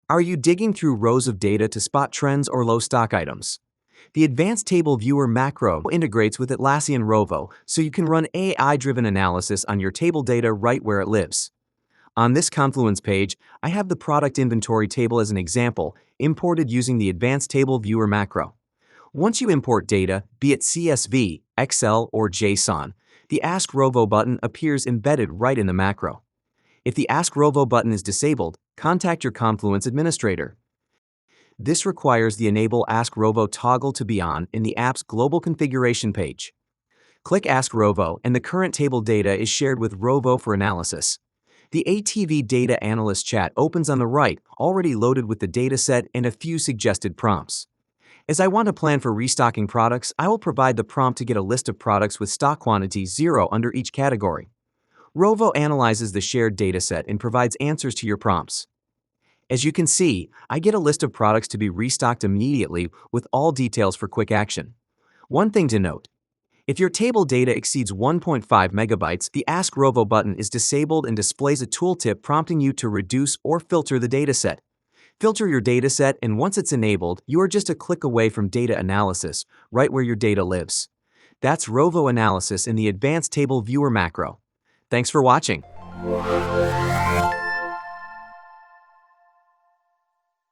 Are you digging through rows of data to spot trends or low stock items? The Advanced Table Viewer macro integrates with Atlassian Rovo, so you can run AI-driven analysis on your table data right where it lives. On this Confluence page, I have the product inventory table as an example, imported using the Advanced Table Viewer macro. Once you import data, be it CSV, Excel, or JSON, the Ask Rovo button appears embedded right in the macro. If the Ask Rovo button is disabled, contact your Confluence administrator. This requires the Enable Ask Rovo toggle to be on in the app's global configuration page. Click Ask Rovo and the current table data is shared with Rovo for analysis. The ATV Data Analyst chat opens on the right, already loaded with the dataset and a few suggested prompts. As I want to plan for restocking products, I will provide the prompt to get a list of products with stock quantity 0 under each category. Rovo analyzes the shared dataset and provides answers to your prompts. As you can see, I get a list of products to be restocked immediately with all details for quick action. One thing to note: if your table data exceeds 1.5 megabytes, the Ask Rovo button is disabled and displays a tooltip prompting you to reduce or filter the dataset. Filter your dataset, and once it's enabled, you are just a click away from data analysis, right where your data lives. That's Rovo analysis in the Advanced Table Viewer macro. Thanks for watching.